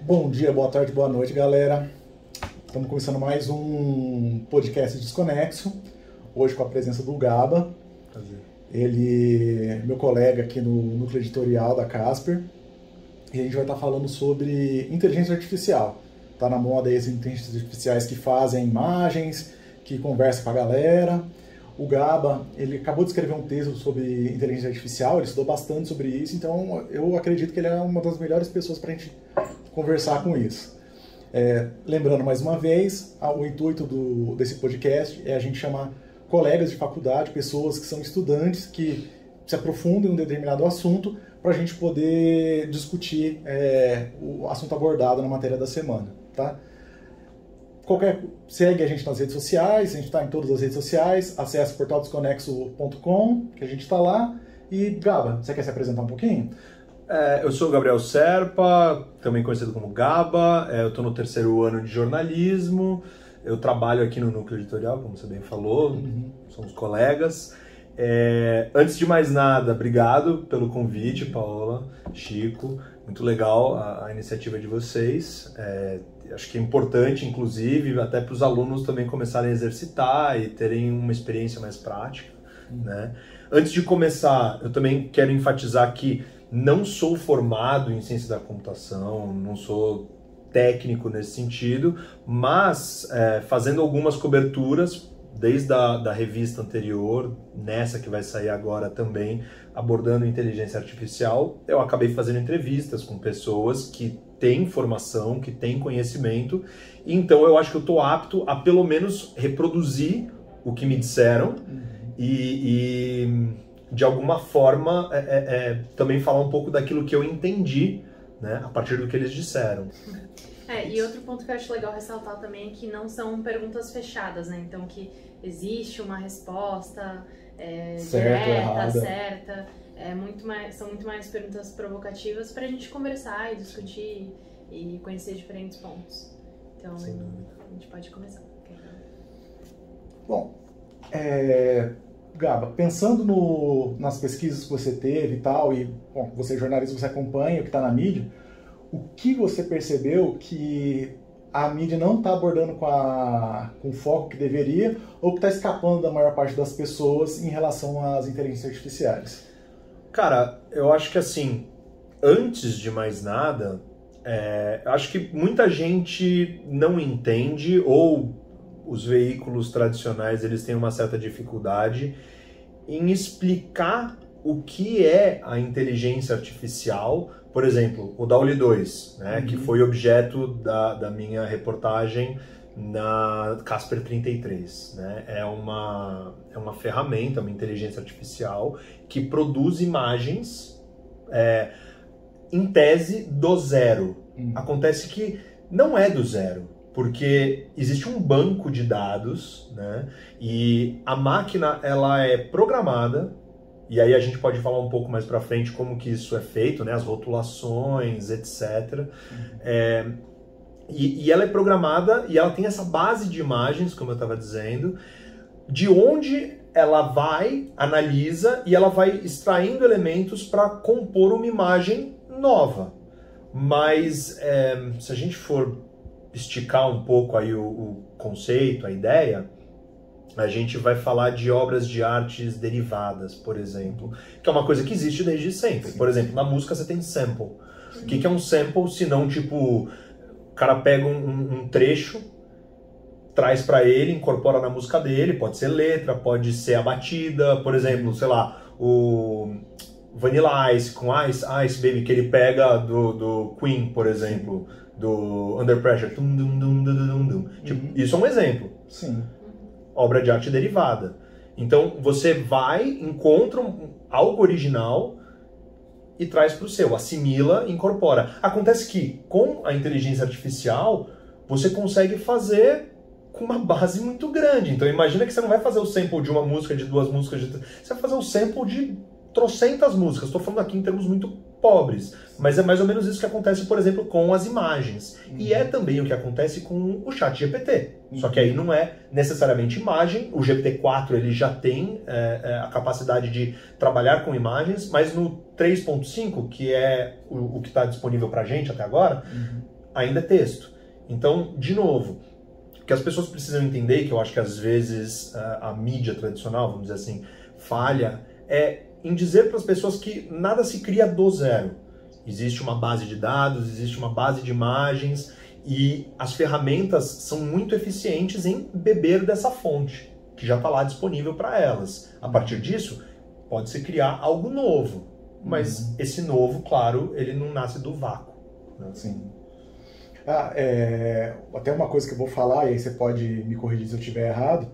Bom dia, boa tarde, boa noite, galera. Estamos começando mais um podcast Desconexo, hoje com a presença do Gaba. Prazer. Ele é meu colega aqui no núcleo editorial da Casper. E a gente vai estar falando sobre inteligência artificial. Tá na moda aí as inteligências artificiais que fazem imagens, que conversam com a galera. O Gaba, ele acabou de escrever um texto sobre inteligência artificial, ele estudou bastante sobre isso, então eu acredito que ele é uma das melhores pessoas para a gente conversar com isso. Lembrando mais uma vez, o intuito desse podcast é a gente chamar colegas de faculdade, pessoas que são estudantes, que se aprofundam em um determinado assunto, para a gente poder discutir o assunto abordado na matéria da semana, tá? Segue a gente nas redes sociais, a gente está em todas as redes sociais, acesse portaldesconexo.com, que a gente está lá. E, Gaba, você quer se apresentar um pouquinho? Eu sou o Gabriel Serpa, também conhecido como Gaba, eu estou no 3º ano de jornalismo, eu trabalho aqui no núcleo editorial, como você bem falou, somos colegas. Antes de mais nada, obrigado pelo convite, Paola, Chico, muito legal a iniciativa de vocês. Acho que é importante, inclusive, até para os alunos também começarem a exercitar e terem uma experiência mais prática, né? Antes de começar, eu também quero enfatizar que não sou formado em ciência da computação, não sou técnico nesse sentido, mas fazendo algumas coberturas, desde da revista anterior, nessa que vai sair agora também, abordando inteligência artificial, eu acabei fazendo entrevistas com pessoas que têm formação, que têm conhecimento, então eu acho que eu estou apto a pelo menos reproduzir o que me disseram e de alguma forma também falar um pouco daquilo que eu entendi, né, a partir do que eles disseram. E outro ponto que eu acho legal ressaltar também é que não são perguntas fechadas, né? Então que existe uma resposta direta, certa. São muito mais perguntas provocativas para a gente conversar e discutir e conhecer diferentes pontos. Então, sem dúvida, a gente pode começar. Bom, Gaba, pensando nas pesquisas que você teve e tal, e bom, você é jornalista, você acompanha o que está na mídia, o que você percebeu que a mídia não está abordando com o foco que deveria, ou que está escapando da maior parte das pessoas em relação às inteligências artificiais? Cara, eu acho que assim, antes de mais nada, acho que muita gente não entende, ou os veículos tradicionais eles têm uma certa dificuldade em explicar o que é a inteligência artificial. Por exemplo, o DALL-E 2, né, que foi objeto da minha reportagem na Casper 33. Né? É uma ferramenta, uma inteligência artificial que produz imagens, em tese, do zero. Acontece que não é do zero, porque existe um banco de dados, né, e a máquina ela é programada. E aí a gente pode falar um pouco mais para frente como que isso é feito, né? As rotulações, etc. E ela é programada e ela tem essa base de imagens, como eu estava dizendo, de onde ela vai, analisa e ela vai extraindo elementos para compor uma imagem nova. Mas se a gente for esticar um pouco aí o conceito, a ideia, a gente vai falar de obras de artes derivadas, por exemplo, que é uma coisa que existe desde sempre. Por exemplo, na música você tem sample. O que é um sample, se não, tipo, o cara pega um trecho, traz para ele, incorpora na música dele, pode ser letra, pode ser a batida, por exemplo, sei lá, o Vanilla Ice com Ice Baby, que ele pega do Queen, por exemplo, do Under Pressure. Tipo, isso é um exemplo. Sim. Obra de arte derivada. Então você vai, encontra algo original e traz para o seu, assimila, incorpora. Acontece que com a inteligência artificial você consegue fazer com uma base muito grande. Então imagina que você não vai fazer o sample de uma música, de duas músicas, você vai fazer o sample de trocentas músicas. Estou falando aqui em termos muito pobres, mas é mais ou menos isso que acontece, por exemplo, com as imagens. E é também o que acontece com o ChatGPT. Só que aí não é necessariamente imagem. O GPT-4 ele já tem a capacidade de trabalhar com imagens, mas no 3.5, que é o que está disponível para a gente até agora, ainda é texto. Então, de novo, o que as pessoas precisam entender, que eu acho que às vezes a mídia tradicional, vamos dizer assim, falha, é em dizer para as pessoas que nada se cria do zero. Existe uma base de dados, existe uma base de imagens, e as ferramentas são muito eficientes em beber dessa fonte, que já está lá disponível para elas. A partir disso, pode-se criar algo novo, mas esse novo, claro, ele não nasce do vácuo. Né? Sim. Até uma coisa que eu vou falar, e aí você pode me corrigir se eu estiver errado,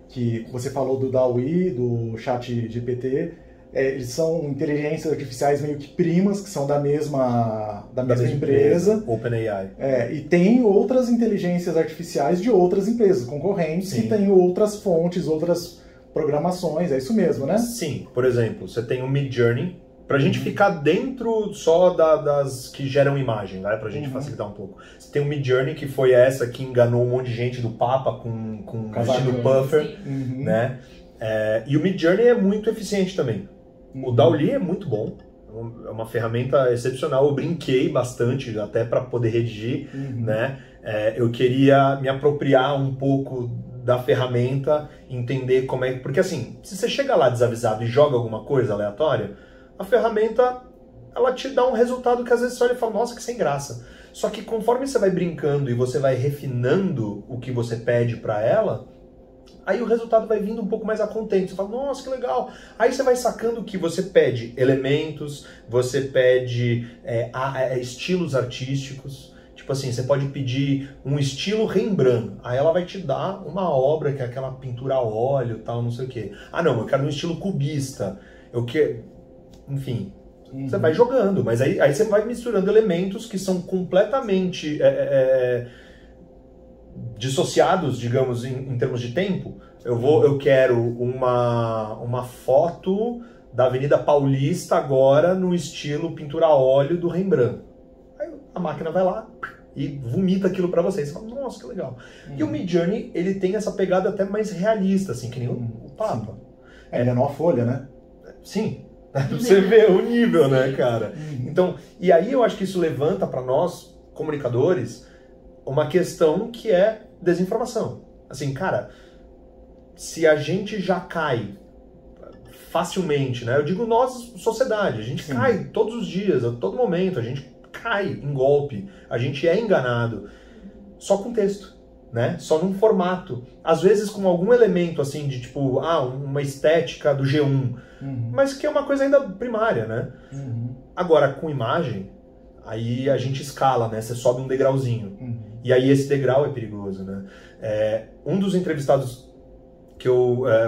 que você falou do DALL-E, do ChatGPT, eles são inteligências artificiais meio que primas, que são da mesma empresa. OpenAI. E tem outras inteligências artificiais de outras empresas concorrentes. Sim. Que têm outras fontes, outras programações, é isso mesmo, né? Sim, por exemplo, você tem o Midjourney, pra gente ficar dentro só das que geram imagem, né? Pra gente facilitar um pouco. Você tem o Midjourney, que foi essa que enganou um monte de gente do Papa com vestido puffer, né? E o Midjourney é muito eficiente também. O DALL-E é muito bom, é uma ferramenta excepcional. Eu brinquei bastante até para poder redigir, né? Eu queria me apropriar um pouco da ferramenta, entender como é... Porque assim, se você chega lá desavisado e joga alguma coisa aleatória, a ferramenta, ela te dá um resultado que às vezes você olha e fala, nossa, que sem graça. Só que conforme você vai brincando e você vai refinando o que você pede para ela, aí o resultado vai vindo um pouco mais a contento. Você fala, nossa, que legal. Aí você vai sacando que você pede elementos, você pede estilos artísticos. Tipo assim, você pode pedir um estilo Rembrandt. Aí ela vai te dar uma obra que é aquela pintura a óleo, tal, não sei o quê. Ah, não, eu quero um estilo cubista. Eu quero... Enfim, você vai jogando. Mas aí você vai misturando elementos que são completamente... dissociados, digamos, em termos de tempo. Eu quero uma foto da Avenida Paulista agora no estilo pintura a óleo do Rembrandt. Aí a máquina vai lá e vomita aquilo pra vocês. Você fala, nossa, que legal. E o Midjourney, ele tem essa pegada até mais realista, assim, que nem o Papa. Ele é numa folha, né? Sim. Você vê o nível, né, cara? Então, e aí eu acho que isso levanta pra nós, comunicadores, uma questão que é desinformação. Assim, cara, se a gente já cai facilmente, né? Eu digo nós, sociedade, a gente cai todos os dias, a todo momento, a gente cai em golpe, a gente é enganado só com texto, né? Só num formato. Às vezes com algum elemento, assim, de tipo, uma estética do G1, mas que é uma coisa ainda primária, né? Agora, com imagem, aí a gente escala, né? Você sobe um degrauzinho. E aí esse degrau é perigoso, né? Um dos entrevistados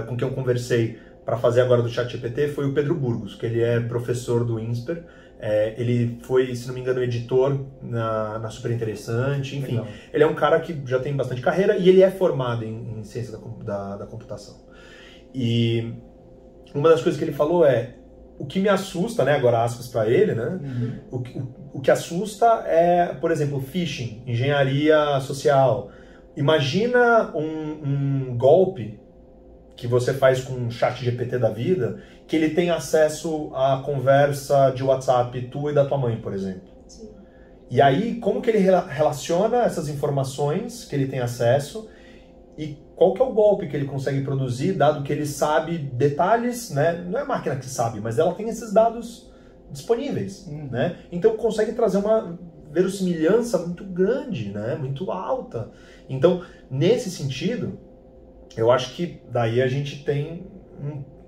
com quem eu conversei para fazer agora do ChatGPT foi o Pedro Burgos, que ele é professor do INSPER. Ele foi, se não me engano, editor na Super Interessante, enfim. Legal. Ele é um cara que já tem bastante carreira e ele é formado em ciência da computação. E uma das coisas que ele falou o que me assusta, né, agora aspas para ele, né, o que assusta é, por exemplo, phishing, engenharia social. Imagina um golpe que você faz com um chat GPT da vida, que ele tem acesso à conversa de WhatsApp tua e da tua mãe, por exemplo. Sim. E aí, como que ele relaciona essas informações que ele tem acesso e qual que é o golpe que ele consegue produzir, dado que ele sabe detalhes, né? Não é a máquina que sabe, mas ela tem esses dados disponíveis, né? Então consegue trazer uma verossimilhança muito grande, né? Muito alta. Então, nesse sentido, eu acho que daí a gente tem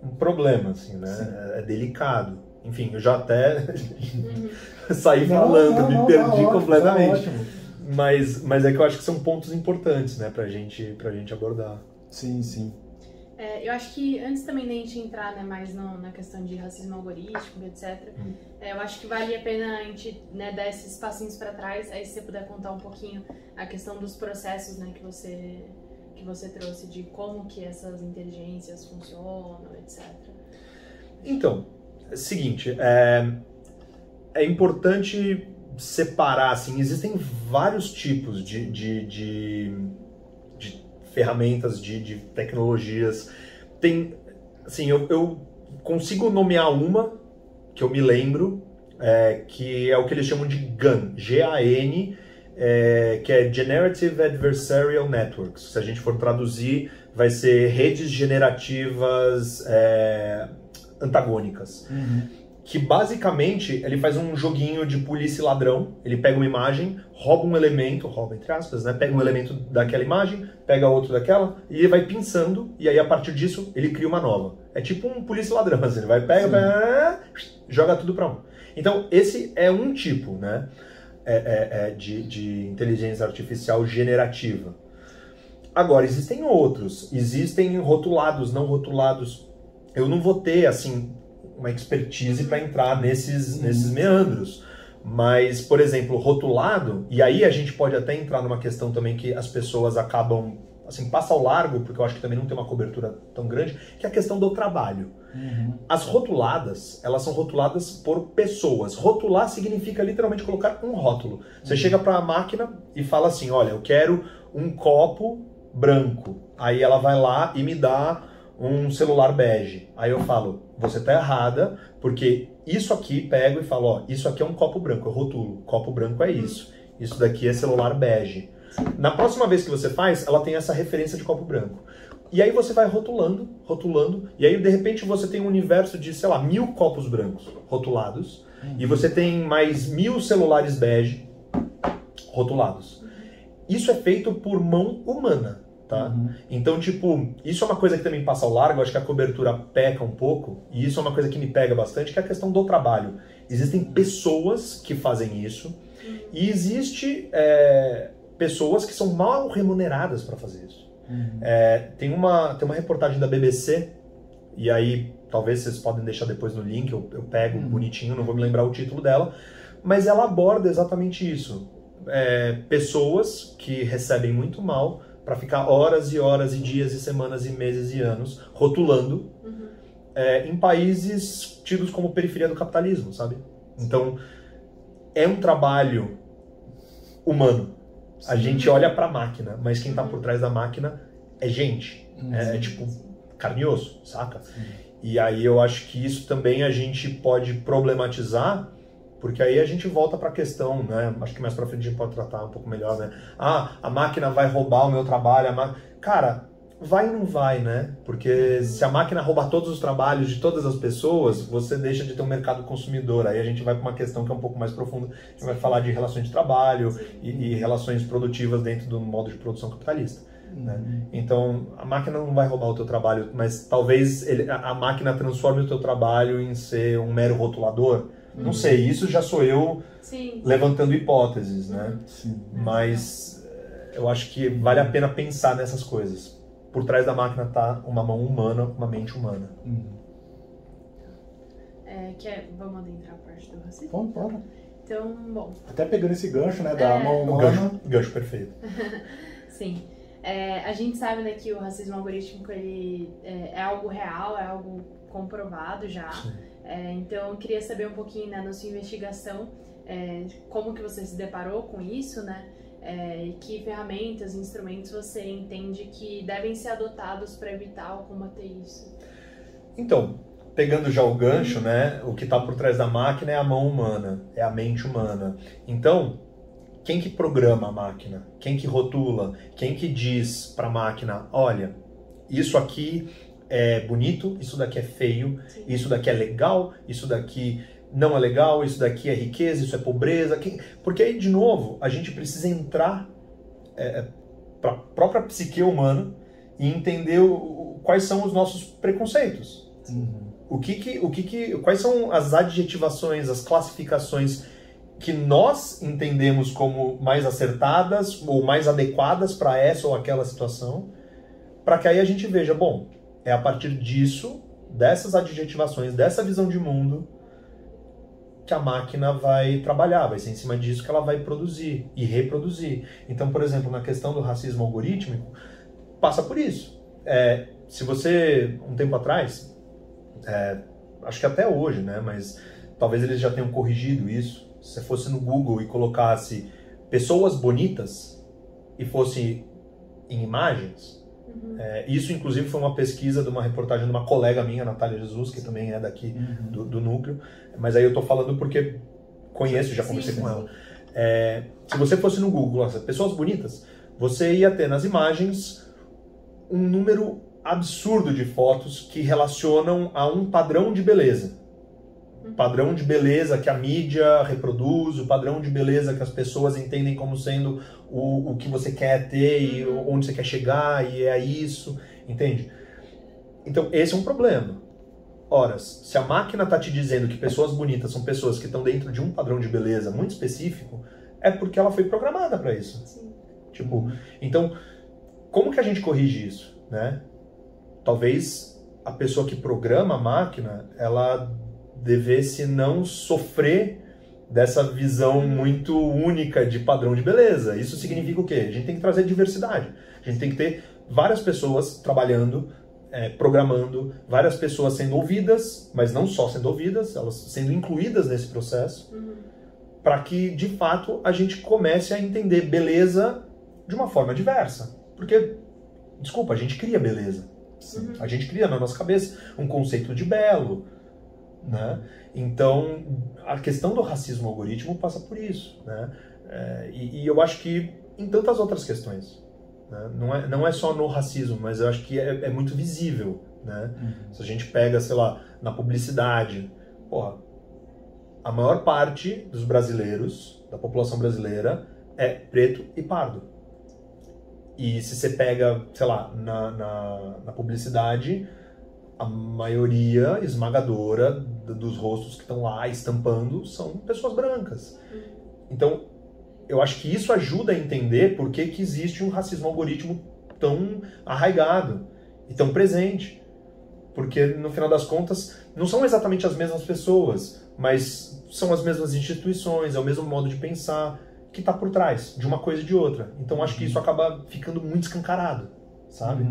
um problema, assim, né? É delicado. Enfim, eu já até saí falando, me perdi completamente. Mas é que eu acho que são pontos importantes, né, pra gente abordar. Sim, sim. Eu acho que antes também da gente entrar, né, mais na questão de racismo algorítmico, etc., eu acho que vale a pena a gente, né, dar esses passinhos para trás, aí se você puder contar um pouquinho a questão dos processos, né, que você trouxe, de como que essas inteligências funcionam, etc. Então, é o seguinte, é importante separar, assim, existem vários tipos de ferramentas, de tecnologias. Tem, assim, eu consigo nomear uma que eu me lembro, que é o que eles chamam de GAN, G-A-N, que é Generative Adversarial Networks. Se a gente for traduzir, vai ser redes generativas antagônicas. Que basicamente ele faz um joguinho de polícia e ladrão. Ele pega uma imagem, rouba um elemento, rouba entre aspas, né? Pega um elemento daquela imagem, pega outro daquela, e ele vai pensando, e aí a partir disso ele cria uma nova. É tipo um polícia e ladrão, assim, ele vai, pega, joga tudo para um. Então esse é um tipo, né? De inteligência artificial generativa. Agora, existem outros. Existem rotulados, não rotulados. Eu não vou ter, assim, uma expertise para entrar nesses meandros. Mas, por exemplo, rotulado, e aí a gente pode até entrar numa questão também que as pessoas acabam, assim, passa ao largo, porque eu acho que também não tem uma cobertura tão grande, que é a questão do trabalho. As rotuladas, elas são rotuladas por pessoas. Rotular significa literalmente colocar um rótulo. Você chega para a máquina e fala assim, olha, eu quero um copo branco. Aí ela vai lá e me dá um celular bege. Aí eu falo, você tá errada, porque isso aqui, pego e falo, ó, isso aqui é um copo branco, eu rotulo. Copo branco é isso. Isso daqui é celular bege. Na próxima vez que você faz, ela tem essa referência de copo branco. E aí você vai rotulando, e aí de repente você tem um universo de, sei lá, 1000 copos brancos rotulados, e você tem mais 1000 celulares bege rotulados. Isso é feito por mão humana, tá? Então, tipo, isso é uma coisa que também passa ao largo, acho que a cobertura peca um pouco, e isso é uma coisa que me pega bastante, que é a questão do trabalho. Existem pessoas que fazem isso, e existe pessoas que são mal remuneradas para fazer isso. Tem uma reportagem da BBC, e aí talvez vocês podem deixar depois no link, eu pego bonitinho, não vou me lembrar o título dela, mas ela aborda exatamente isso. Pessoas que recebem muito mal para ficar horas e horas e dias e semanas e meses e anos rotulando em países tidos como periferia do capitalismo, sabe? Então, é um trabalho humano. A gente olha para a máquina, mas quem está por trás da máquina é gente. É tipo carne e osso, saca? E aí eu acho que isso também a gente pode problematizar, porque aí a gente volta para a questão, né? Acho que mais para frente a gente pode tratar um pouco melhor, né? Ah, a máquina vai roubar o meu trabalho. Cara, vai e não vai, né? Porque se a máquina roubar todos os trabalhos de todas as pessoas, você deixa de ter um mercado consumidor. Aí a gente vai para uma questão que é um pouco mais profunda. A gente vai falar de relações de trabalho e relações produtivas dentro do modo de produção capitalista. Né? Então, a máquina não vai roubar o teu trabalho, mas talvez a máquina transforme o teu trabalho em ser um mero rotulador. Não sei, isso já sou eu levantando hipóteses, né? Mas eu acho que vale a pena pensar nessas coisas. Por trás da máquina está uma mão humana, uma mente humana. Vamos adentrar a parte do racismo? Bora. Então, bom... Até pegando esse gancho, né, da mão humana... Gancho perfeito. Sim. A gente sabe, né, que o racismo algorítmico ele é algo real, é algo comprovado já. Então, eu queria saber um pouquinho, né, na sua investigação, como que você se deparou com isso, né? E que ferramentas, instrumentos você entende que devem ser adotados para evitar ou combater isso? Então, pegando já o gancho, né, o que está por trás da máquina é a mão humana, é a mente humana. Então, quem que programa a máquina? Quem que rotula? Quem que diz para a máquina, olha, isso aqui é bonito, isso daqui é feio, isso daqui é legal, isso daqui não é legal, isso daqui é riqueza, isso é pobreza. Porque aí, de novo, a gente precisa entrar para a própria psique humana e entender quais são os nossos preconceitos. Quais são as adjetivações, as classificações que nós entendemos como mais acertadas ou mais adequadas para essa ou aquela situação, para que aí a gente veja, bom, é a partir disso, dessas adjetivações, dessa visão de mundo, que a máquina vai trabalhar, vai ser em cima disso que ela vai produzir e reproduzir. Então, por exemplo, na questão do racismo algorítmico, passa por isso. Se você, um tempo atrás, acho que até hoje, né, mas talvez eles já tenham corrigido isso, se você fosse no Google e colocasse pessoas bonitas e fosse em imagens, isso inclusive foi uma pesquisa de uma reportagem de uma colega minha, Natália Jesus, que também é daqui do núcleo, mas aí eu tô falando porque conheço, já conversei com ela. Se você fosse no Google, pessoas bonitas, você ia ter nas imagens um número absurdo de fotos que relacionam a um padrão de beleza. Padrão de beleza que a mídia reproduz, o padrão de beleza que as pessoas entendem como sendo o que você quer ter e onde você quer chegar, e é isso, entende? Então, esse é um problema. Ora, se a máquina está te dizendo que pessoas bonitas são pessoas que estão dentro de um padrão de beleza muito específico, é porque ela foi programada para isso. Sim. Tipo, então, como que a gente corrige isso, né? Talvez a pessoa que programa a máquina, ela devesse não sofrer dessa visão muito única de padrão de beleza. Isso significa o quê? A gente tem que trazer diversidade. A gente tem que ter várias pessoas trabalhando, programando, várias pessoas sendo ouvidas, mas não só sendo ouvidas, elas sendo incluídas nesse processo, para que, de fato, a gente comece a entender beleza de uma forma diversa. Porque, desculpa, a gente cria beleza. A gente cria na nossa cabeça um conceito de belo, né? Então, a questão do racismo algoritmo passa por isso, né? E eu acho que em tantas outras questões, né? Não é só no racismo, mas eu acho que é muito visível, né? Se a gente pega, sei lá, na publicidade, porra, a maior parte dos brasileiros, da população brasileira, é preto e pardo. E se você pega, sei lá, na publicidade, a maioria esmagadora dos rostos que estão lá estampando são pessoas brancas. Então, eu acho que isso ajuda a entender por que existe um racismo algoritmo tão arraigado e tão presente. Porque, no final das contas, não são exatamente as mesmas pessoas, mas são as mesmas instituições, é o mesmo modo de pensar que está por trás de uma coisa e de outra. Então, acho que isso acaba ficando muito escancarado, sabe?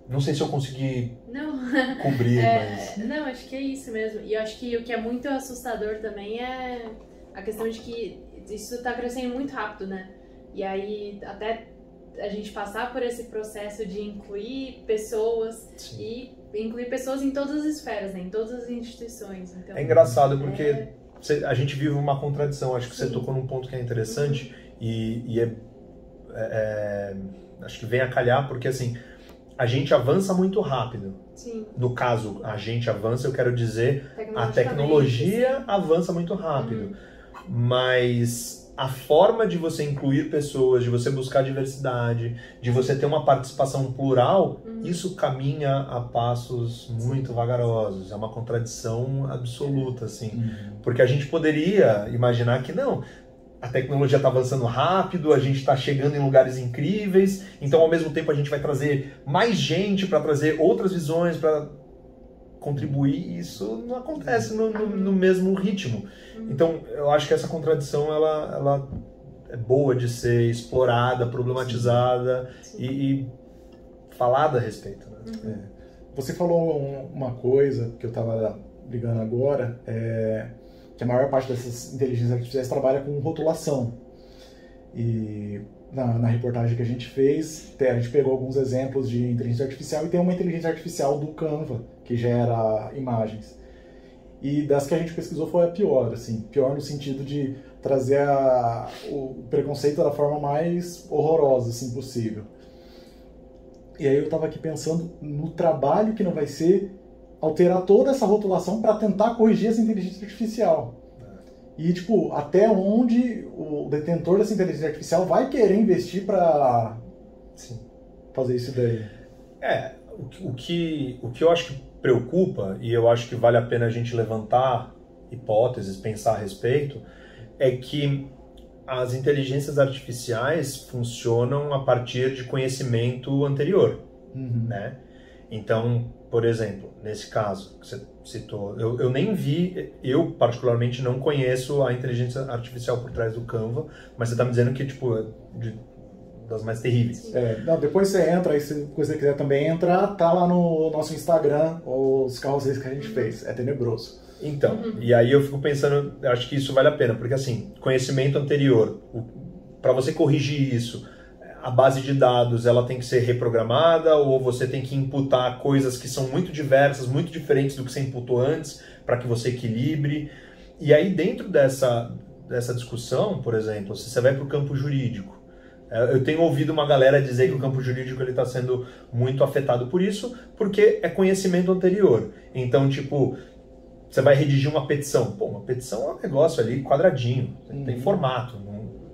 Não sei se eu consegui cobrir, mas... Não, acho que é isso mesmo. E eu acho que o que é muito assustador também é a questão de que isso está crescendo muito rápido, né? E aí, até a gente passar por esse processo de incluir pessoas e incluir pessoas em todas as esferas, né? Em todas as instituições. Então, é engraçado porque a gente vive uma contradição. Acho que você tocou num ponto que é interessante e acho que vem a calhar porque, assim, a gente avança muito rápido. Sim. No caso, a gente avança, eu quero dizer, a tecnologia avança muito rápido. Mas a forma de você incluir pessoas, de você buscar diversidade, de você ter uma participação plural, isso caminha a passos muito vagarosos. É uma contradição absoluta, assim. Porque a gente poderia imaginar que não, a tecnologia está avançando rápido, a gente está chegando em lugares incríveis, então ao mesmo tempo a gente vai trazer mais gente para trazer outras visões, para contribuir, isso não acontece no mesmo ritmo. Então eu acho que essa contradição ela é boa de ser explorada, problematizada e falada a respeito. Né? Você falou uma coisa que eu estava ligando agora, que a maior parte dessas inteligências artificiais trabalha com rotulação. E na reportagem que a gente fez, a gente pegou alguns exemplos de inteligência artificial e tem uma inteligência artificial do Canva, que gera imagens. E das que a gente pesquisou foi a pior, assim, pior no sentido de trazer o preconceito da forma mais horrorosa assim, possível. E aí eu estava aqui pensando no trabalho que não vai ser alterar toda essa rotulação para tentar corrigir essa inteligência artificial. E, tipo, até onde o detentor dessa inteligência artificial vai querer investir para fazer isso daí? O que eu acho que preocupa, e eu acho que vale a pena a gente levantar hipóteses, pensar a respeito, é que as inteligências artificiais funcionam a partir de conhecimento anterior, né? Então, por exemplo, nesse caso que você citou, eu nem vi, eu particularmente não conheço a inteligência artificial por trás do Canva, mas você está me dizendo que, tipo, das mais terríveis. Não, depois você entra, e se você quiser também entrar, tá lá no nosso Instagram, os carrosséis que a gente fez, é tenebroso. Então, e aí eu fico pensando, acho que isso vale a pena, porque assim, conhecimento anterior, para você corrigir isso, a base de dados ela tem que ser reprogramada ou você tem que imputar coisas que são muito diversas, muito diferentes do que você imputou antes para que você equilibre. E aí dentro dessa discussão, por exemplo, se você vai para o campo jurídico, eu tenho ouvido uma galera dizer que o campo jurídico está sendo muito afetado por isso, porque é conhecimento anterior. Então, tipo, você vai redigir uma petição. Pô, uma petição é um negócio ali quadradinho, tem formato.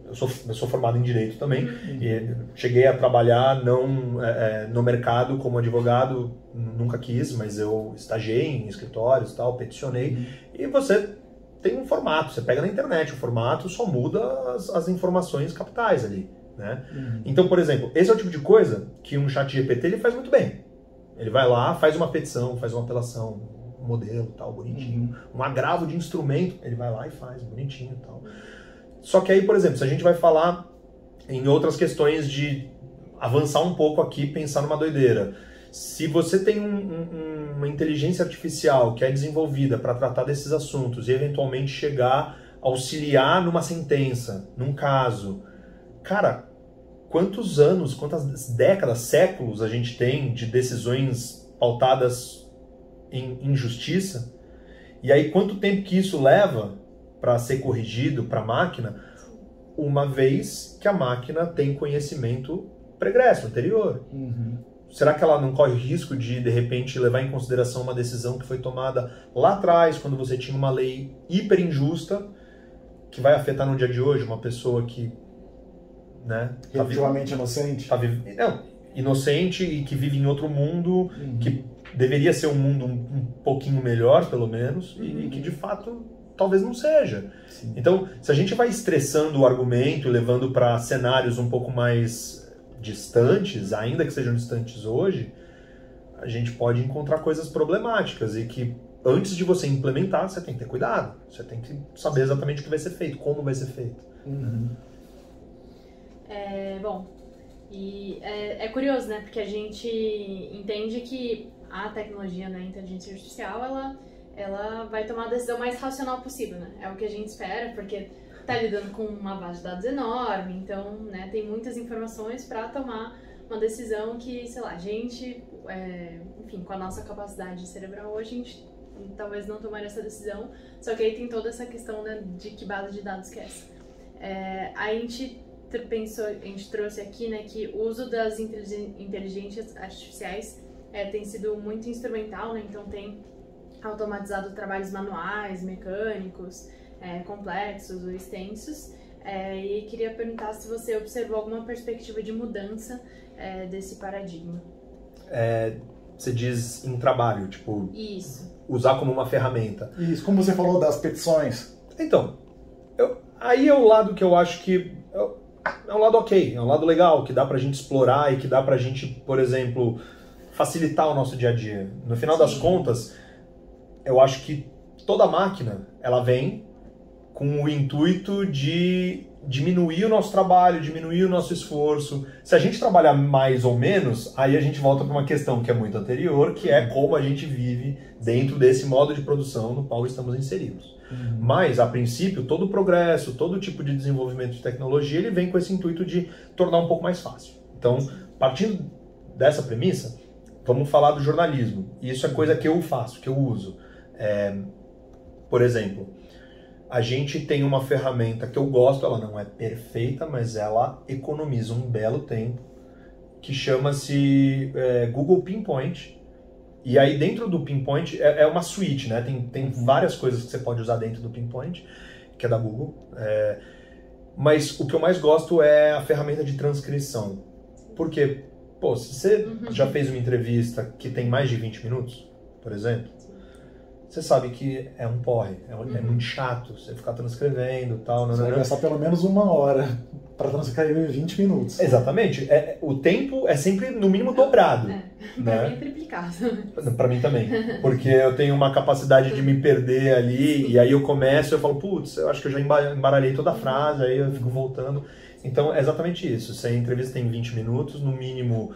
Eu sou formado em Direito também, e cheguei a trabalhar no mercado como advogado, nunca quis, mas eu estagiei em escritórios, tal, peticionei, e você tem um formato, você pega na internet, o formato só muda as informações capitais ali, né? Então, por exemplo, esse é o tipo de coisa que um chat GPT ele faz muito bem. Ele vai lá, faz uma petição, faz uma apelação, um modelo, tal, bonitinho, um agravo de instrumento, ele vai lá e faz, bonitinho, tal. Só que aí, por exemplo, se a gente vai falar em outras questões de avançar um pouco aqui, pensar numa doideira. Se você tem uma inteligência artificial que é desenvolvida para tratar desses assuntos e eventualmente chegar a auxiliar numa sentença, num caso, cara, quantos anos, quantas décadas, séculos a gente tem de decisões pautadas em injustiça? E aí quanto tempo que isso leva para ser corrigido para a máquina, uma vez que a máquina tem conhecimento pregresso, anterior. Será que ela não corre risco de repente, levar em consideração uma decisão que foi tomada lá atrás, quando você tinha uma lei hiper injusta, que vai afetar no dia de hoje uma pessoa que, né, relativamente inocente? Inocente e que vive em outro mundo, que deveria ser um mundo um pouquinho melhor, pelo menos, e que de fato talvez não seja. Sim. Então, se a gente vai estressando o argumento e levando para cenários um pouco mais distantes, ainda que sejam distantes hoje, a gente pode encontrar coisas problemáticas e que antes de você implementar, você tem que ter cuidado. Você tem que saber exatamente o que vai ser feito, como vai ser feito. Bom, e é curioso, né? Porque a gente entende que a tecnologia, né, a inteligência artificial, ela vai tomar a decisão mais racional possível, né? É o que a gente espera, porque tá lidando com uma base de dados enorme, então, né, tem muitas informações para tomar uma decisão que, sei lá, a gente, enfim, com a nossa capacidade cerebral hoje, a gente talvez não tomaria essa decisão, só que aí tem toda essa questão, né, de que base de dados que é essa. A gente trouxe aqui, né, que o uso das inteligências artificiais tem sido muito instrumental, né, então tem automatizado trabalhos manuais, mecânicos, complexos ou extensos, e queria perguntar se você observou alguma perspectiva de mudança desse paradigma. Você diz em trabalho, tipo... Isso. Usar como uma ferramenta. Isso, como você falou das petições. Então, aí é o lado que eu acho que é um lado ok, é um lado legal, que dá pra gente explorar e que dá pra gente, por exemplo, facilitar o nosso dia a dia. No final das contas, eu acho que toda máquina, ela vem com o intuito de diminuir o nosso trabalho, diminuir o nosso esforço. Se a gente trabalhar mais ou menos, aí a gente volta para uma questão que é muito anterior, que é como a gente vive dentro desse modo de produção no qual estamos inseridos. Mas, a princípio, todo o progresso, todo tipo de desenvolvimento de tecnologia, ele vem com esse intuito de tornar um pouco mais fácil. Então, partindo dessa premissa, vamos falar do jornalismo. E isso é coisa que eu faço, que eu uso. Por exemplo, a gente tem uma ferramenta que eu gosto, ela não é perfeita, mas ela economiza um belo tempo, que chama-se Google Pinpoint. E aí dentro do Pinpoint é uma suite, né? Tem várias coisas que você pode usar dentro do Pinpoint, que é da Google. Mas o que eu mais gosto é a ferramenta de transcrição. Porque, pô, se você já fez uma entrevista que tem mais de 20 minutos, por exemplo, você sabe que é um porre, é muito chato você ficar transcrevendo e tal. Você vai gastar pelo menos 1 hora para transcrever 20 minutos. Exatamente. O tempo é sempre, no mínimo, dobrado. Né? Pra mim é triplicado. Pra mim também. Porque eu tenho uma capacidade de me perder ali, e aí eu começo e eu falo, putz, eu acho que eu já embaralhei toda a frase, aí eu fico voltando. Então, é exatamente isso. Se a entrevista tem 20 minutos, no mínimo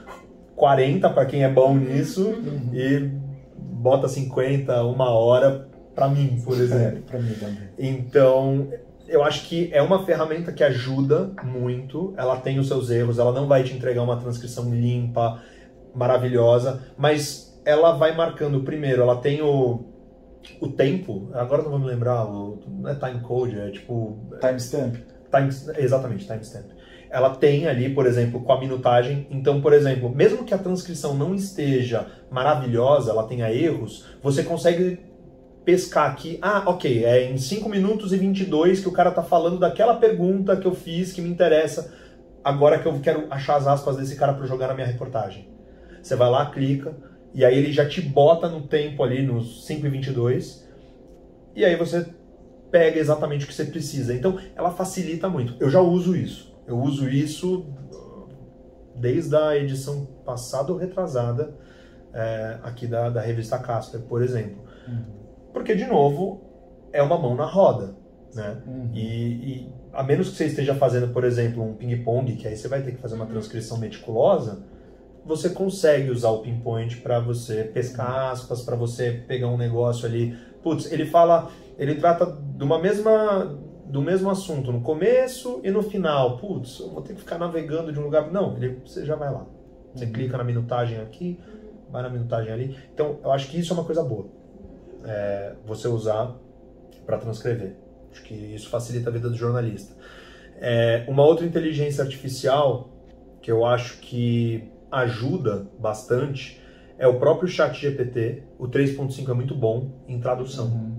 40 para quem é bom nisso, e bota 50, 1 hora pra mim, por exemplo. Pra mim também. Então, eu acho que é uma ferramenta que ajuda muito, ela tem os seus erros, ela não vai te entregar uma transcrição limpa, maravilhosa, mas ela vai marcando, primeiro, ela tem o tempo, agora não vou me lembrar, não é time code, é tipo... Timestamp. Exatamente, timestamp. Ela tem ali, por exemplo, com a minutagem. Então, por exemplo, mesmo que a transcrição não esteja maravilhosa, ela tenha erros, você consegue pescar aqui, ok, é em 5 minutos e 22 que o cara tá falando daquela pergunta que eu fiz, que me interessa, agora que eu quero achar as aspas desse cara para jogar na minha reportagem. Você vai lá, clica, e aí ele já te bota no tempo ali, nos 5 e 22, e aí você pega exatamente o que você precisa. Então, ela facilita muito. Eu já uso isso. Eu uso isso desde a edição passada ou retrasada aqui da revista Casper, por exemplo. Porque, de novo, é uma mão na roda, né? E a menos que você esteja fazendo, por exemplo, um ping-pong, que aí você vai ter que fazer uma transcrição meticulosa, você consegue usar o pinpoint para você pescar aspas, para você pegar um negócio ali. Putz, ele trata do mesmo assunto no começo e no final. Putz, eu vou ter que ficar navegando de um lugar... Não, você já vai lá. Você clica na minutagem aqui, vai na minutagem ali. Então, eu acho que isso é uma coisa boa. Você usar para transcrever. Acho que isso facilita a vida do jornalista. Uma outra inteligência artificial que eu acho que ajuda bastante é o próprio ChatGPT. O 3.5 é muito bom em tradução.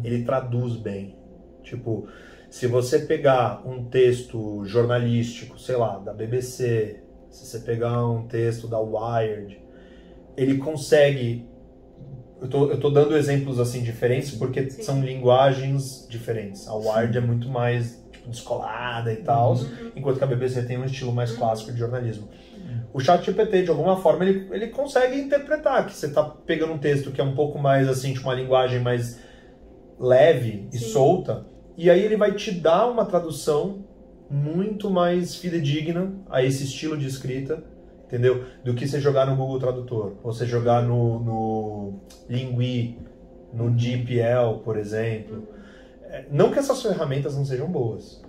Ele traduz bem. Tipo, se você pegar um texto jornalístico, sei lá, da BBC, se você pegar um texto da Wired, ele consegue... Eu tô dando exemplos assim diferentes porque são linguagens diferentes. A Wired é muito mais tipo, descolada e tal, enquanto que a BBC tem um estilo mais clássico de jornalismo. O ChatGPT, de alguma forma, ele consegue interpretar que você tá pegando um texto que é um pouco mais assim, tipo uma linguagem mais leve e solta, e aí ele vai te dar uma tradução muito mais fidedigna a esse estilo de escrita, entendeu? Do que você jogar no Google Tradutor, ou você jogar no Lingui, no DeepL, por exemplo. Não que essas ferramentas não sejam boas,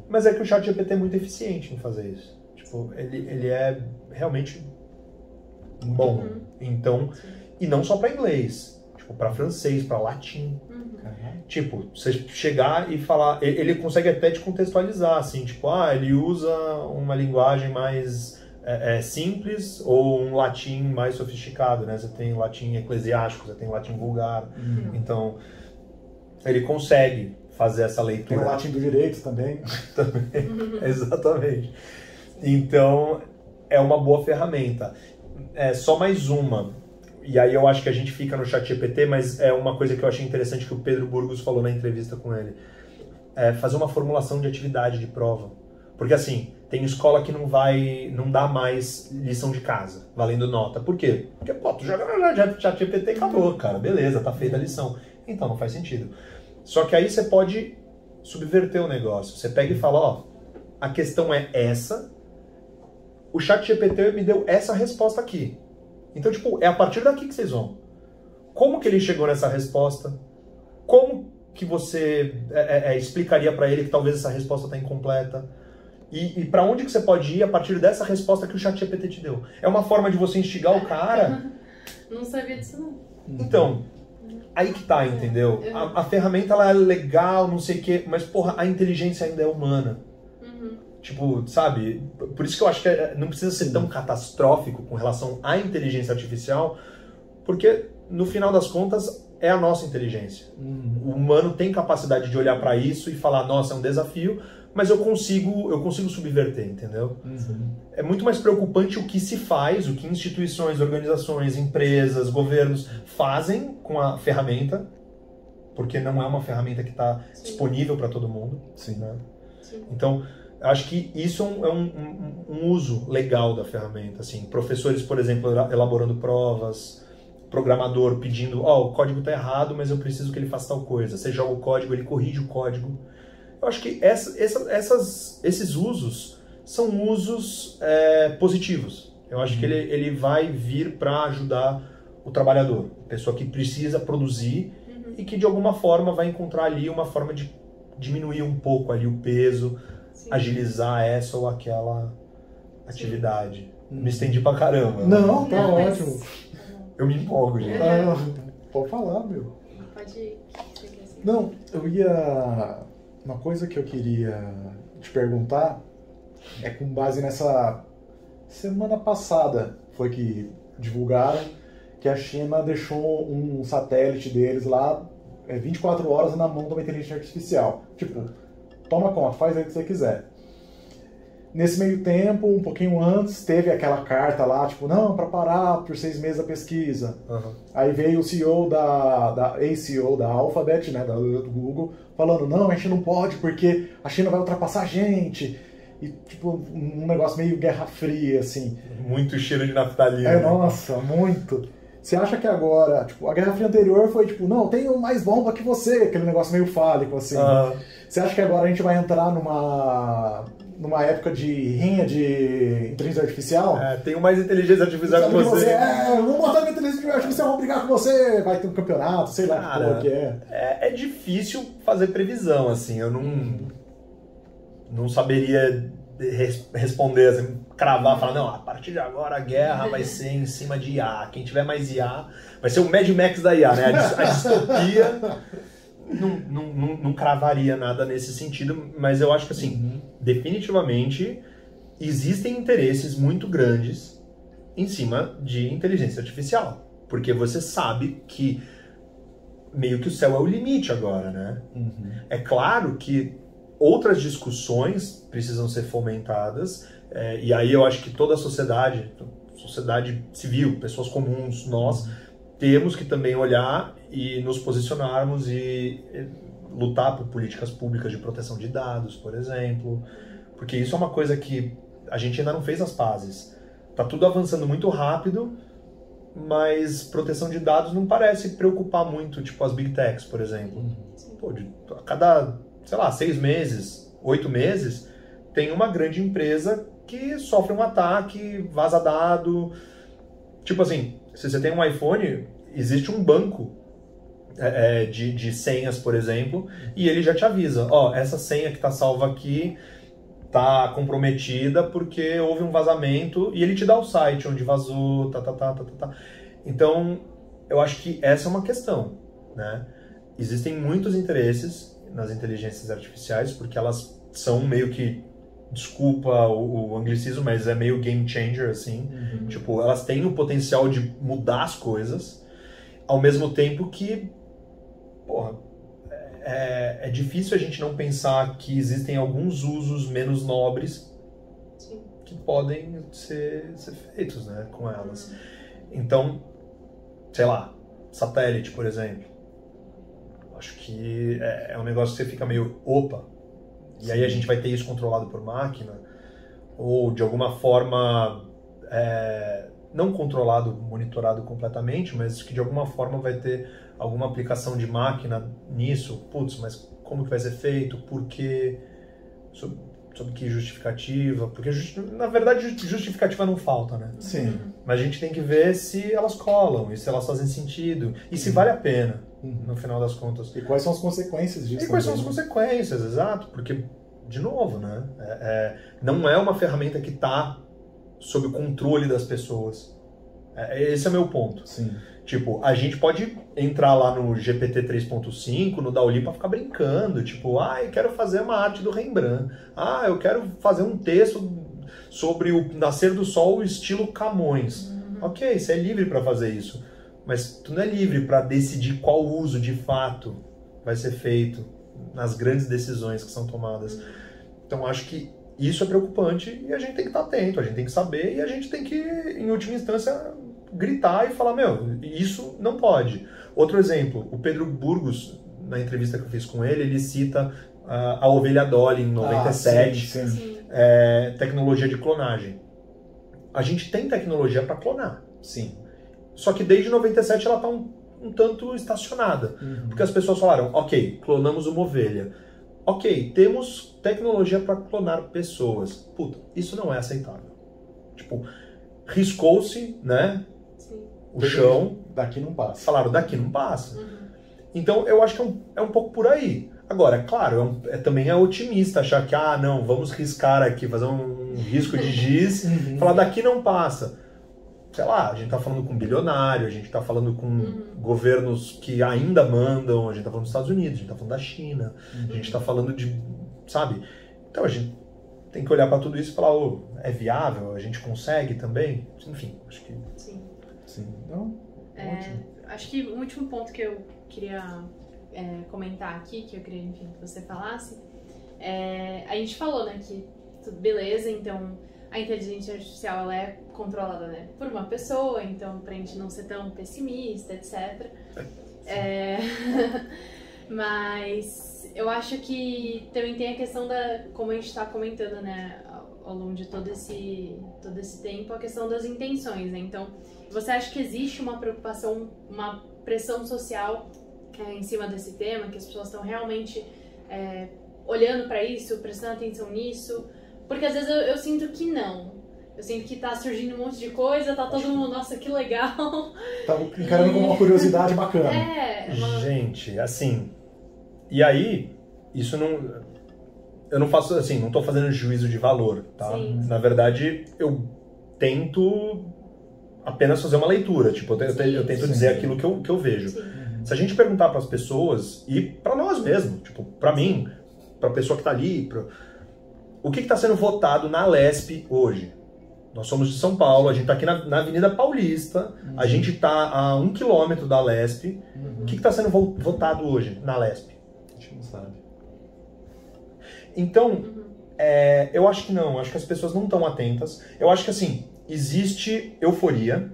mas é que o ChatGPT é muito eficiente em fazer isso. Tipo, ele é realmente bom. Então, e não só para inglês, tipo, para francês, para latim. Tipo, você chegar e falar... Ele consegue até te contextualizar, assim, tipo, ele usa uma linguagem mais simples ou um latim mais sofisticado, né? Você tem latim eclesiástico, você tem latim vulgar. Então, ele consegue fazer essa leitura. Tem o latim do direito também. Exatamente. Então, é uma boa ferramenta. Só mais uma. E aí eu acho que a gente fica no ChatGPT, mas é uma coisa que eu achei interessante que o Pedro Burgos falou na entrevista com ele. Fazer uma formulação de atividade de prova. Porque assim, tem escola que não dá mais lição de casa, valendo nota. Por quê? Porque, tu joga no ChatGPT e acabou, cara. Beleza, tá feita a lição. Então não faz sentido. Só que aí você pode subverter o negócio. Você pega e fala, a questão é essa, o ChatGPT me deu essa resposta aqui. Então, tipo, é a partir daqui que vocês vão. Como que ele chegou nessa resposta? Como que você explicaria para ele que talvez essa resposta está incompleta? E para onde que você pode ir a partir dessa resposta que o ChatGPT te deu? É uma forma de você instigar o cara? Não sabia disso, não. Então, aí que tá, entendeu? A ferramenta, ela é legal, não sei o quê, mas, porra, a inteligência ainda é humana. Tipo, sabe? Por isso que eu acho que não precisa ser tão catastrófico com relação à inteligência artificial, porque, no final das contas, é a nossa inteligência. O humano tem capacidade de olhar para isso e falar, nossa, é um desafio, mas eu consigo subverter, entendeu? É muito mais preocupante o que se faz, o que instituições, organizações, empresas, governos fazem com a ferramenta, porque não é uma ferramenta que está disponível para todo mundo. Né? Então, acho que isso é um uso legal da ferramenta. Assim, professores, por exemplo, elaborando provas, programador pedindo, o código está errado, mas eu preciso que ele faça tal coisa. Você joga o código, ele corrige o código. Eu acho que esses usos são usos positivos. Eu acho que ele vai vir para ajudar o trabalhador, a pessoa que precisa produzir e que de alguma forma vai encontrar ali uma forma de diminuir um pouco ali o peso, agilizar essa ou aquela atividade. Me estendi pra caramba. Não, tá ótimo. Eu me empolgo, gente. Pode falar, meu. Pode ir. Você quer assim? Não, eu ia... Uma coisa que eu queria te perguntar é com base nessa... Semana passada foi que divulgaram que a China deixou um satélite deles lá 24 horas na mão de uma inteligência artificial. Tipo, toma conta, faz aí o que você quiser. Nesse meio tempo, um pouquinho antes, teve aquela carta lá, tipo, não, para parar por 6 meses a pesquisa. Uhum. Aí veio o CEO ex-CEO da Alphabet, né, do Google, falando, não, a gente não pode porque a China vai ultrapassar a gente. E, tipo, um negócio meio Guerra Fria, assim. Muito cheiro de naftalina. Nossa, muito. Você acha que agora, tipo, a Guerra Fria anterior foi, tipo, não, tenho mais bomba que você, aquele negócio meio fálico, assim. Você acha que agora a gente vai entrar numa época de rinha de inteligência artificial? Tenho mais inteligência artificial que você. Vou botar minha inteligência artificial, vou brigar com você, vai ter um campeonato, sei lá. Cara, que é. É difícil fazer previsão, assim, eu não saberia responder, assim, cravar, falar, não, a partir de agora a guerra vai ser em cima de IA, quem tiver mais IA, vai ser o Mad Max da IA, né, a distopia, não cravaria nada nesse sentido, mas eu acho que, assim, definitivamente existem interesses muito grandes em cima de inteligência artificial, porque você sabe que meio que o céu é o limite agora, né? É claro que outras discussões precisam ser fomentadas, e aí eu acho que toda a sociedade civil, pessoas comuns, nós, temos que também olhar e nos posicionarmos e lutar por políticas públicas de proteção de dados, por exemplo, porque isso é uma coisa que a gente ainda não fez as pazes. Tá tudo avançando muito rápido, mas proteção de dados não parece preocupar muito, tipo as Big Techs, por exemplo. Pô, a cada, sei lá, 6 meses, 8 meses, tem uma grande empresa que sofre um ataque, vaza dado. Tipo assim, se você tem um iPhone, existe um banco de senhas, por exemplo, e ele já te avisa, ó, essa senha que está salva aqui tá comprometida porque houve um vazamento, e ele te dá o site onde vazou, Então, eu acho que essa é uma questão, né? Existem muitos interesses nas inteligências artificiais, porque elas são meio que, desculpa o anglicismo, mas é meio game changer, assim. Tipo, elas têm o potencial de mudar as coisas, ao mesmo tempo que, porra, é difícil a gente não pensar que existem alguns usos menos nobres que podem ser feitos, né, com elas. Então, sei lá, satélite, por exemplo. Acho que é um negócio que você fica meio, opa, e aí a gente vai ter isso controlado por máquina, ou de alguma forma, não controlado, monitorado completamente, mas que de alguma forma vai ter alguma aplicação de máquina nisso. Putz, mas como que vai ser feito? Por quê? Sob que justificativa? Porque, na verdade, justificativa não falta, né? Sim. Mas a gente tem que ver se elas colam, e se elas fazem sentido, e se vale a pena, no final das contas. E quais são as consequências disso? E quais são as consequências, exato. Porque, de novo, né? Não é uma ferramenta que está sob o controle das pessoas. Esse é o meu ponto. Sim. Tipo, a gente pode entrar lá no GPT 3.5, no DALL-E, pra ficar brincando. Tipo, eu quero fazer uma arte do Rembrandt. Eu quero fazer um texto sobre o nascer do sol estilo Camões. Ok, você é livre para fazer isso. Mas tu não é livre para decidir qual uso de fato vai ser feito nas grandes decisões que são tomadas. Então, acho que isso é preocupante e a gente tem que estar atento, a gente tem que saber e a gente tem que, em última instância, gritar e falar, isso não pode. Outro exemplo, o Pedro Burgos, na entrevista que eu fiz com ele cita a ovelha Dolly em 97, sim. Tecnologia de clonagem. A gente tem tecnologia para clonar. Sim. Só que desde 97 ela está um tanto estacionada. Porque as pessoas falaram, ok, clonamos uma ovelha. Ok, temos tecnologia para clonar pessoas. Puta, isso não é aceitável. Tipo, riscou-se, né? O chão. Daqui não passa. Falaram, daqui não passa. Então, eu acho que é um pouco por aí. Agora, claro, também é otimista achar que, não, vamos riscar aqui, fazer um risco de giz, falar, daqui não passa. sei lá, a gente tá falando com bilionário, a gente tá falando com governos que ainda mandam, a gente tá falando dos Estados Unidos, a gente tá falando da China, a gente tá falando de, sabe? Então a gente tem que olhar para tudo isso e falar, é viável, a gente consegue também? Enfim, acho que... Sim. Não, acho que o último ponto que eu queria comentar aqui, que eu queria, enfim, que você falasse, a gente falou, né, que tudo beleza, então a inteligência artificial ela é controlada, né, por uma pessoa, então pra gente não ser tão pessimista, etc. Mas eu acho que também tem a questão como a gente está comentando, né, ao longo de todo esse tempo, a questão das intenções, né? Então, você acha que existe uma preocupação, uma pressão social em cima desse tema, que as pessoas estão realmente olhando para isso, prestando atenção nisso? Porque às vezes eu sinto que não. Eu sinto que tá surgindo um monte de coisa, tá todo mundo, nossa, que legal. Tá encarando como uma curiosidade bacana. Gente, assim... E aí, isso não... Eu não faço, assim, não tô fazendo juízo de valor, tá? Sim. Na verdade, eu tento apenas fazer uma leitura. Tipo, eu tento dizer aquilo que eu vejo. Sim. Se a gente perguntar para as pessoas, e para nós mesmos, tipo, para mim, para a pessoa que tá ali, o que está sendo votado na Lesp hoje? Nós somos de São Paulo, a gente está aqui na Avenida Paulista, a gente está a 1 quilômetro da Lesp. O que está sendo votado hoje na Lesp? A gente não sabe. Então, eu acho que não, acho que as pessoas não estão atentas. Eu acho que, assim, existe euforia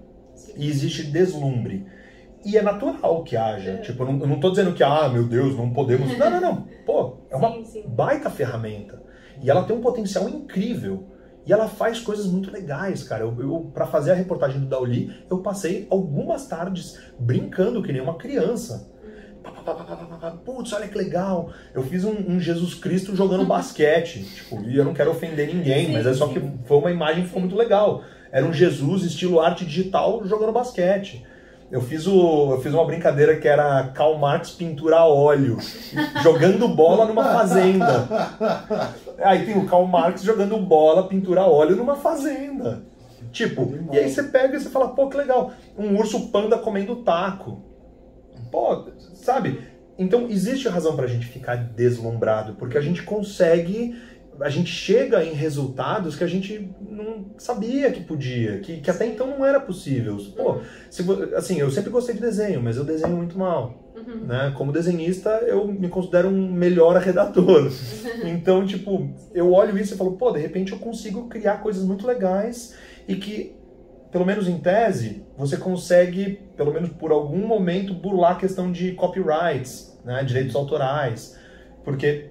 e existe deslumbre. E é natural que haja. Tipo, eu não tô dizendo que, meu Deus, não podemos... Não. Pô, é uma baita ferramenta. E ela tem um potencial incrível. E ela faz coisas muito legais, cara. Eu para fazer a reportagem do Daoli, eu passei algumas tardes brincando que nem uma criança. Putz, olha que legal. Eu fiz um Jesus Cristo jogando basquete. Tipo, e eu não quero ofender ninguém, mas é só que foi uma imagem que ficou muito legal. Era um Jesus estilo arte digital jogando basquete. Eu fiz uma brincadeira que era Karl Marx pintura a óleo, jogando bola numa fazenda. Aí tem o Karl Marx jogando bola, pintura a óleo numa fazenda. Tipo, e aí você pega e você fala, pô, que legal. Um urso panda comendo taco. Pô, sabe? Então existe razão pra gente ficar deslumbrado, porque a gente consegue... A gente chega em resultados que a gente não sabia que podia, que até então não era possível. Pô, assim, eu sempre gostei de desenho, mas eu desenho muito mal. Né? Como desenhista, eu me considero um melhor redator. Então, tipo, eu olho isso e falo, pô, de repente eu consigo criar coisas muito legais e que, pelo menos em tese, você consegue, pelo menos por algum momento, burlar a questão de copyrights, né? Direitos autorais. Porque...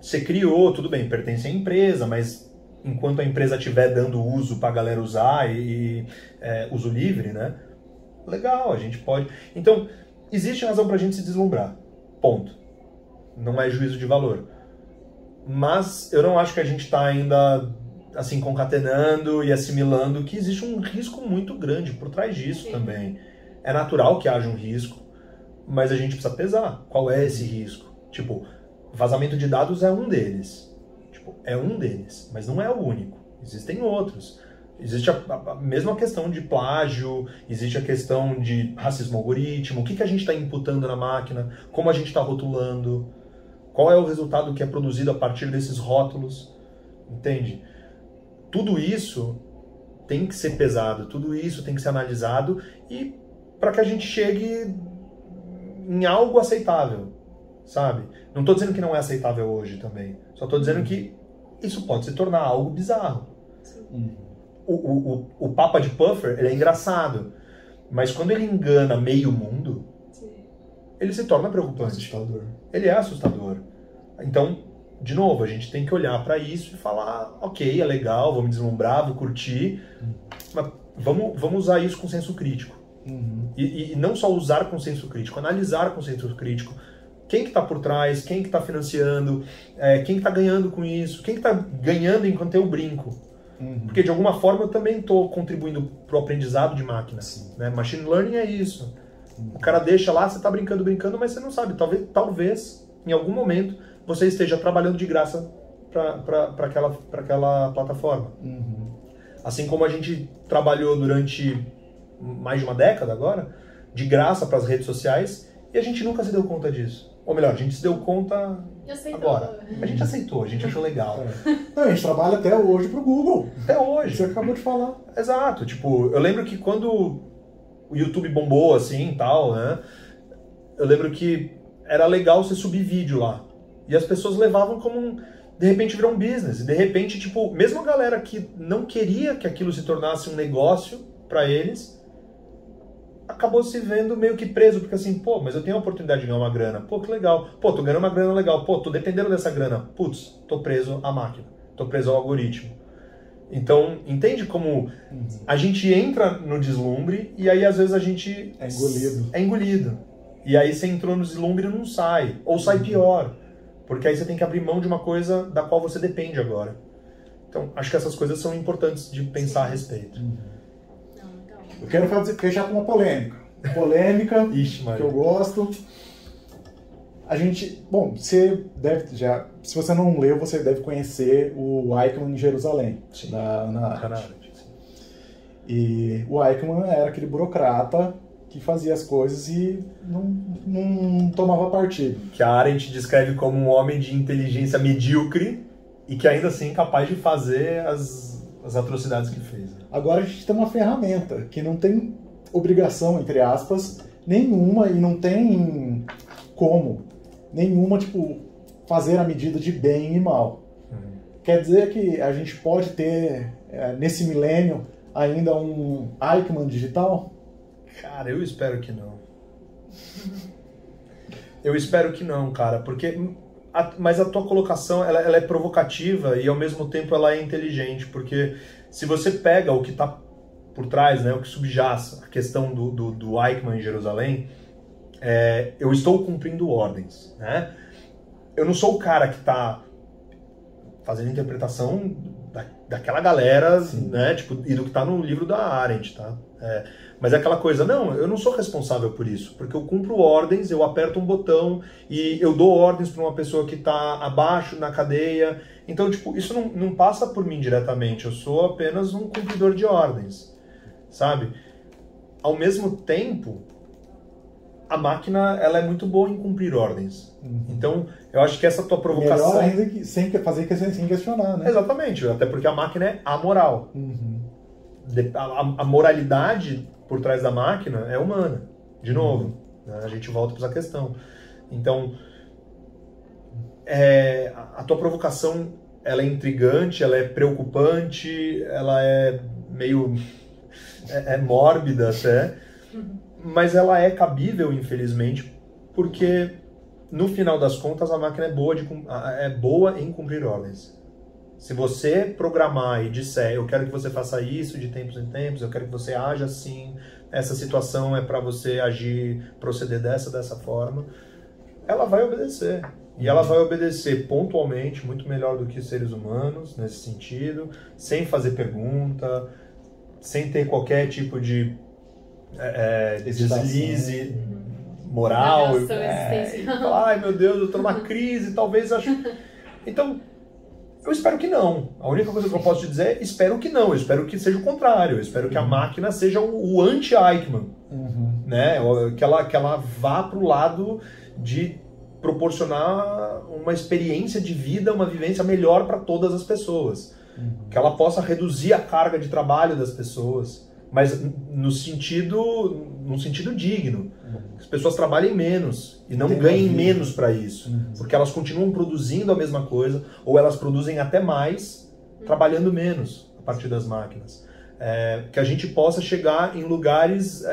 Você criou, tudo bem, pertence à empresa, mas enquanto a empresa estiver dando uso para a galera usar uso livre, né? Legal, a gente pode... Então, existe razão para a gente se deslumbrar. Ponto. Não é juízo de valor. Mas eu não acho que a gente está ainda assim concatenando e assimilando que existe um risco muito grande por trás disso também. É natural que haja um risco, mas a gente precisa pesar. Qual é esse risco? Tipo... Vazamento de dados é um deles. Tipo, é um deles, mas não é o único. Existem outros. Existe a mesma questão de plágio, existe a questão de racismo algoritmo, o que a gente está imputando na máquina, como a gente está rotulando, qual é o resultado que é produzido a partir desses rótulos, entende? Tudo isso tem que ser pesado, tudo isso tem que ser analisado e para que a gente chegue em algo aceitável. Sabe? Não estou dizendo que não é aceitável hoje também. Só estou dizendo que isso pode se tornar algo bizarro. O Papa de Puffer, ele é engraçado. Mas quando ele engana meio mundo, ele se torna preocupante. Assustador. Ele é assustador. Então, de novo, a gente tem que olhar para isso e falar, ok, é legal, vou me deslumbrar, vou curtir, mas vamos usar isso com senso crítico. E não só usar com senso crítico, analisar com senso crítico. Quem que está por trás, quem que está financiando, quem que está ganhando com isso, quem que está ganhando enquanto eu brinco. Porque de alguma forma eu também estou contribuindo para o aprendizado de máquina. Né? Machine Learning é isso. O cara deixa lá, você está brincando, mas você não sabe. Talvez, em algum momento, você esteja trabalhando de graça para aquela plataforma. Assim como a gente trabalhou durante mais de uma década agora, de graça para as redes sociais, e a gente nunca se deu conta disso. Ou melhor, a gente se deu conta agora. A gente aceitou, a gente achou legal. Não, a gente trabalha até hoje pro Google. Até hoje. Você acabou de falar. Exato. Tipo, eu lembro que quando o YouTube bombou assim e tal, né? Eu lembro que era legal você subir vídeo lá. E as pessoas levavam como de repente virou um business. E de repente, tipo, mesmo a galera que não queria que aquilo se tornasse um negócio para eles, acabou se vendo meio que preso, porque assim, pô, mas eu tenho a oportunidade de ganhar uma grana. Pô, que legal. Pô, tô ganhando uma grana legal. Pô, tô dependendo dessa grana. Putz, tô preso à máquina. Tô preso ao algoritmo. Então, entende como a gente entra no deslumbre e aí às vezes a gente... É engolido. E aí você entrou no deslumbre e não sai. Ou sai pior. Porque aí você tem que abrir mão de uma coisa da qual você depende agora. Então, acho que essas coisas são importantes de pensar a respeito. Eu quero fechar com uma polêmica. Polêmica, Ixi, que eu gosto. A gente... Bom, você deve já... Se você não leu, você deve conhecer o Eichmann em Jerusalém. Sim. Da Hannah Arendt. E o Eichmann era aquele burocrata que fazia as coisas e não tomava partido. Que a Arendt descreve como um homem de inteligência medíocre e que ainda assim é capaz de fazer as atrocidades que fez. Agora a gente tem uma ferramenta que não tem obrigação, entre aspas, nenhuma e não tem como nenhuma, tipo, fazer a medida de bem e mal. Quer dizer que a gente pode ter, nesse milênio, ainda um Eichmann digital? Cara, eu espero que não. Eu espero que não, cara, porque... Mas a tua colocação, ela é provocativa e ao mesmo tempo ela é inteligente, porque se você pega o que está por trás, né, o que subjaz a questão do Eichmann em Jerusalém, eu estou cumprindo ordens, né? Eu não sou o cara que está fazendo interpretação daquela galera, né, tipo, e do que está no livro da Arendt, tá? Mas é aquela coisa, não, eu não sou responsável por isso, porque eu cumpro ordens, eu aperto um botão e eu dou ordens para uma pessoa que está abaixo na cadeia. Então, tipo, isso não passa por mim diretamente, eu sou apenas um cumpridor de ordens, sabe? Ao mesmo tempo, a máquina, ela é muito boa em cumprir ordens. Então, eu acho que essa tua provocação... Melhor ainda que sem fazer sem questionar, né? Exatamente, até porque a máquina é amoral. A moralidade por trás da máquina é humana, de novo, né? A gente volta para essa questão. Então, a tua provocação, ela é intrigante, ela é preocupante, ela é meio mórbida até, mas ela é cabível, infelizmente, porque no final das contas a máquina é boa em cumprir ordens. Se você programar e disser, eu quero que você faça isso de tempos em tempos, eu quero que você haja assim, essa situação é para você agir, proceder dessa forma, ela vai obedecer. E ela vai obedecer pontualmente, muito melhor do que os seres humanos, nesse sentido, sem fazer pergunta, sem ter qualquer tipo de deslize moral. Ai, meu Deus, eu tô numa crise, talvez acho... Então... eu espero que não. A única coisa que eu posso te dizer é espero que não. Eu espero que seja o contrário. Eu espero que a máquina seja o anti-Eichmann. Né? Que ela vá para o lado de proporcionar uma experiência de vida, uma vivência melhor para todas as pessoas. Que ela possa reduzir a carga de trabalho das pessoas, mas no sentido digno. As pessoas trabalhem menos e não ganhem menos para isso, porque elas continuam produzindo a mesma coisa, ou elas produzem até mais, trabalhando menos a partir das máquinas. Que a gente possa chegar em lugares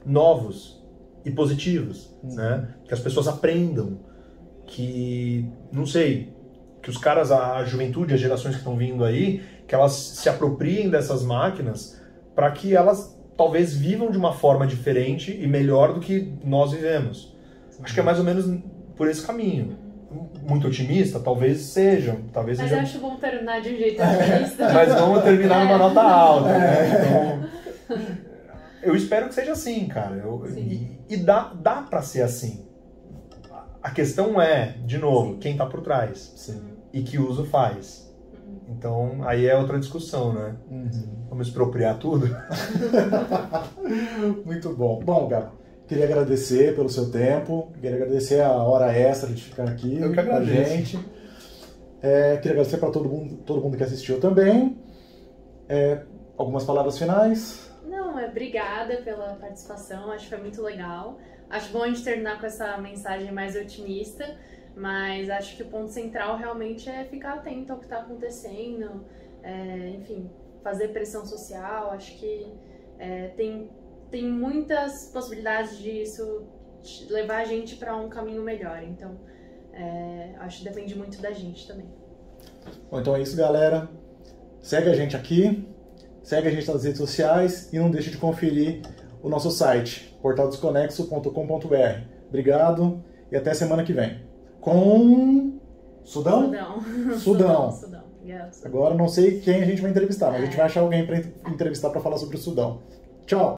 novos e positivos, né? Que as pessoas aprendam, que, não sei, que os caras, a juventude, as gerações que estão vindo aí, que elas se apropriem dessas máquinas para que elas talvez vivam de uma forma diferente e melhor do que nós vivemos. Acho que é mais ou menos por esse caminho. Muito otimista? Talvez seja. Mas eu acho bom terminar de um jeito otimista. Mas vamos terminar numa nota alta. Né? Então, eu espero que seja assim, cara. E dá para ser assim. A questão é, de novo, quem está por trás. E que uso faz. Então, aí é outra discussão, né? Vamos expropriar tudo? Muito bom. Bom, Gabo, queria agradecer pelo seu tempo, queria agradecer a hora extra de ficar aqui com a gente. Queria agradecer para todo mundo que assistiu também. Algumas palavras finais? Não, obrigada pela participação, acho que foi muito legal. Acho bom a gente terminar com essa mensagem mais otimista, mas acho que o ponto central realmente é ficar atento ao que está acontecendo, enfim, fazer pressão social. Acho que tem muitas possibilidades disso levar a gente para um caminho melhor, então acho que depende muito da gente também. Bom, então é isso, galera. Segue a gente aqui, segue a gente nas redes sociais e não deixe de conferir o nosso site, portaldesconexo.com.br. Obrigado e até semana que vem. Com Sudão? Sudão. Agora não sei quem a gente vai entrevistar, mas a gente vai achar alguém para entrevistar para falar sobre o Sudão. Tchau!